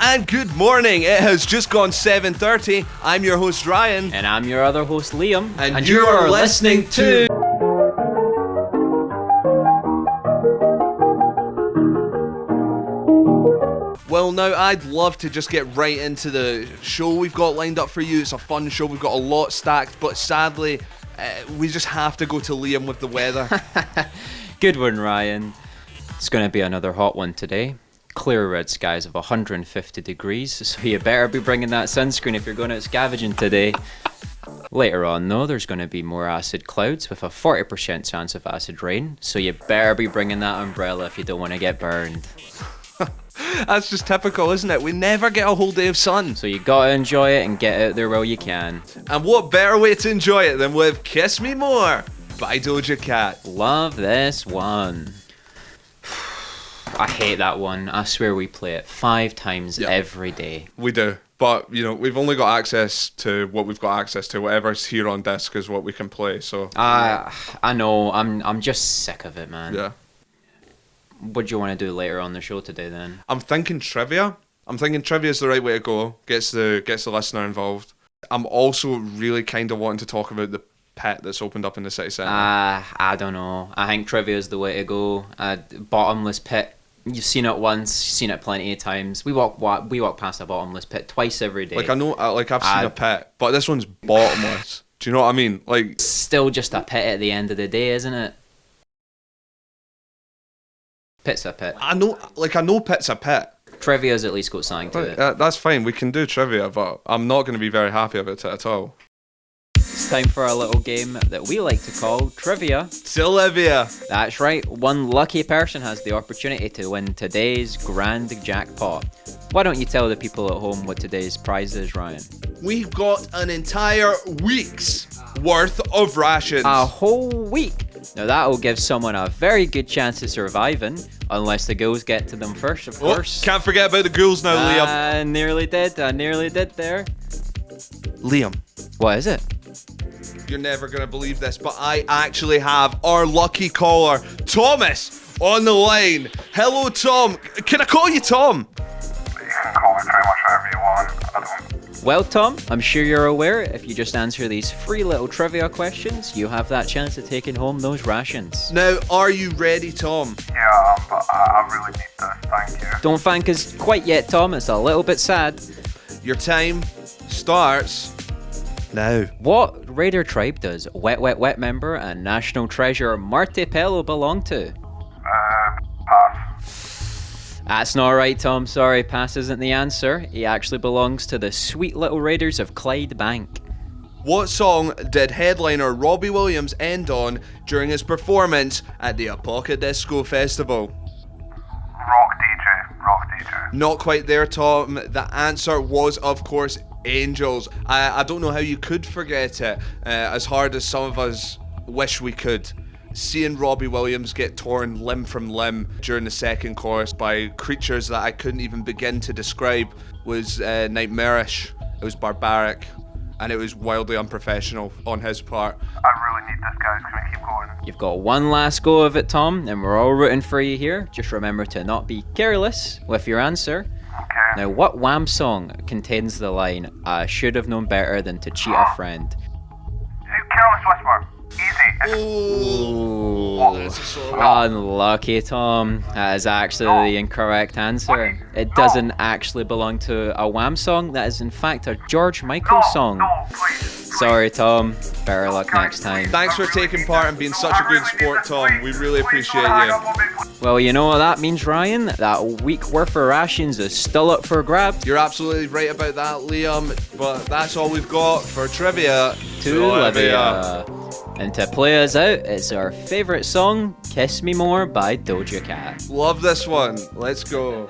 and good morning. It has just gone 7:30. I'm your host Ryan. And I'm your other host Liam. And you are listening to... Well, now I'd love to just get right into the show we've got lined up for you. It's a fun show. We've got a lot stacked, but sadly, we just have to go to Liam with the weather. Good one, Ryan. It's going to be another hot one today. Clear red skies of 150 degrees, so you better be bringing that sunscreen if you're going out scavenging today. Later on, though, there's going to be more acid clouds with a 40% chance of acid rain, so you better be bringing that umbrella if you don't want to get burned. That's just typical, isn't it? We never get a whole day of sun. So you gotta enjoy it and get out there while you can. And what better way to enjoy it than with Kiss Me More by Doja Cat. Love this one. I hate that one. I swear we play it 5 times every day. We do. But, you know, we've only got access to what we've got access to. Whatever's here on disc is what we can play, so... I know. I'm just sick of it, man. Yeah. What do you want to do later on the show today, then? I'm thinking trivia. I'm thinking trivia is the right way to go. Gets the listener involved. I'm also really kind of wanting to talk about the pit that's opened up in the city centre. I don't know. I think trivia is the way to go. Bottomless pit. You've seen it once. You've seen it plenty of times. We walk past a bottomless pit twice every day. Like I know, I've seen a pit, but this one's bottomless. Do you know what I mean? Like, still just a pit at the end of the day, isn't it? Pit's a pit. I know pit's a pit. Trivia's at least got something to it. That's fine. We can do trivia, but I'm not going to be very happy about it at all. It's time for a little game that we like to call Trivia. Trivia. That's right. One lucky person has the opportunity to win today's grand jackpot. Why don't you tell the people at home what today's prize is, Ryan? We've got an entire week's worth of rations. A whole week. Now that'll give someone a very good chance of surviving, unless the ghouls get to them first, of course. Can't forget about the ghouls now, Liam. I nearly did there. Liam. What is it? You're never going to believe this, but I actually have our lucky caller, Thomas, on the line. Hello, Tom. Can I call you Tom? You can call me pretty much whatever you want. Well, Tom, I'm sure you're aware if you just answer these free little trivia questions, you have that chance of taking home those rations. Now, are you ready, Tom? Yeah, but I really need this, thank you. Don't thank us quite yet, Tom. It's a little bit sad. Your time starts now. What Raider tribe does Wet Wet Wet member and National Treasure Marty Pello belong to? Pass. That's not right, Tom. Sorry, pass isn't the answer. He actually belongs to the Sweet Little Raiders of Clydebank. What song did headliner Robbie Williams end on during his performance at the Apoca Disco Festival? Rock DJ. Not quite there, Tom. The answer was, of course, Angels. I don't know how you could forget it, as hard as some of us wish we could. Seeing Robbie Williams get torn limb from limb during the second chorus by creatures that I couldn't even begin to describe was nightmarish. It was barbaric, and it was wildly unprofessional on his part. I really need this, guys. Can we keep going? You've got one last go of it, Tom, and we're all rooting for you here. Just remember to not be careless with your answer. Okay. Now, what Wham song contains the line, I should have known better than to cheat a friend? Careless Whisper. Easy. Oh, this is so Unlucky, Tom. That is actually the incorrect answer. It doesn't actually belong to a Wham song. That is, in fact, a George Michael song. No, please. Sorry, Tom. Better luck next time. Thanks for taking part and being such a good sport, Tom. We really appreciate you. Well, you know what that means, Ryan? That week worth of rations is still up for grabs. You're absolutely right about that, Liam. But that's all we've got for trivia. To Olivia. And to play us out, it's our favourite song, Kiss Me More by Doja Cat. Love this one. Let's go.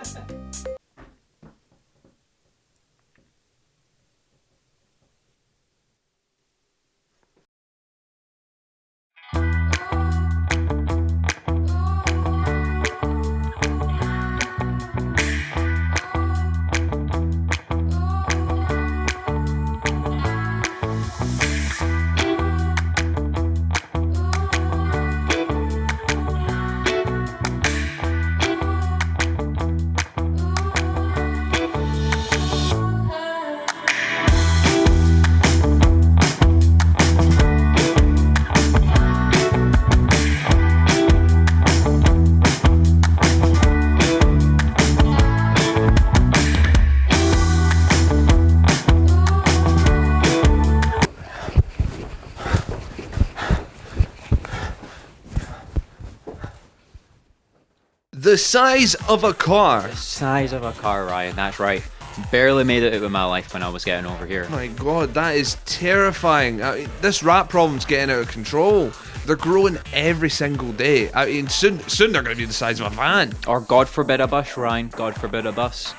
The size of a car. Size of a car, Ryan. That's right. Barely made it out of my life when I was getting over here. My God, that is terrifying. I mean, this rat problem's getting out of control. They're growing every single day. I mean, soon they're going to be the size of a van. Or God forbid a bus, Ryan. God forbid a bus.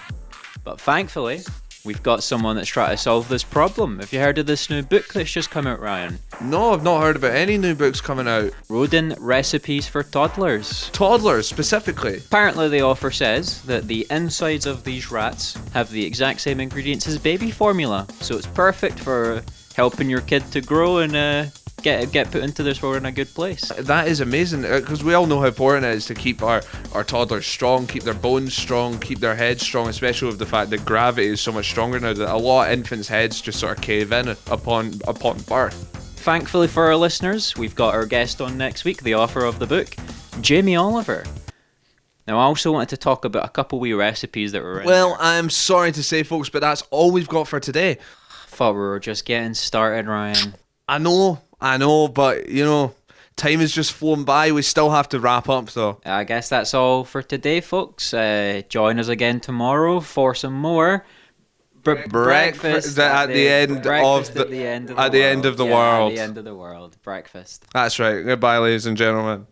But thankfully, we've got someone that's trying to solve this problem. Have you heard of this new book that's just come out, Ryan? No, I've not heard about any new books coming out. Rodent Recipes for Toddlers. Toddlers, specifically. Apparently the author says that the insides of these rats have the exact same ingredients as baby formula. So it's perfect for helping your kid to grow and get put into this world in a good place. That is amazing, because we all know how important it is to keep our toddlers strong, keep their bones strong, keep their heads strong, especially with the fact that gravity is so much stronger now that a lot of infants' heads just sort of cave in upon birth. Thankfully for our listeners, we've got our guest on next week, the author of the book, Jamie Oliver. Now, I also wanted to talk about a couple wee recipes that were in Well, there. I'm sorry to say, folks, but that's all we've got for today. Thought we were just getting started, Ryan. I know, but, you know, time has just flown by. We still have to wrap up, though. I guess that's all for today, folks. Join us again tomorrow for some more breakfast at the end of the world. world. Yeah, at the end of the world. Breakfast. That's right. Goodbye, ladies and gentlemen.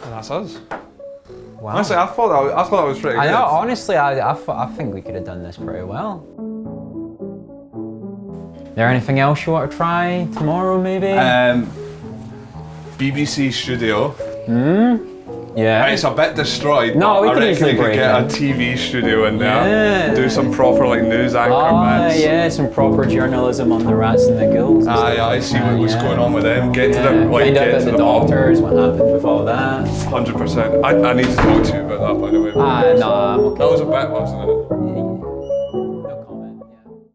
And that's us. Wow. Honestly, I thought that was pretty good. I know, honestly, I think we could have done this pretty well. There anything else you want to try tomorrow, maybe? BBC Studio. Yeah. It's a bit destroyed. No, but we I can reckon easily we could break get a it. TV studio in there. Yeah. Do some proper like news anchor Oh, bits. yeah, some proper journalism on the rats and the ghouls. and stuff I like see that, what's yeah. going on with them. Get to Yeah. them, like Find out get about to the the bottom. doctors, what happened with all that. 100%. I need to talk to you about that, by the way. No, I'm okay. That was a bit, wasn't it?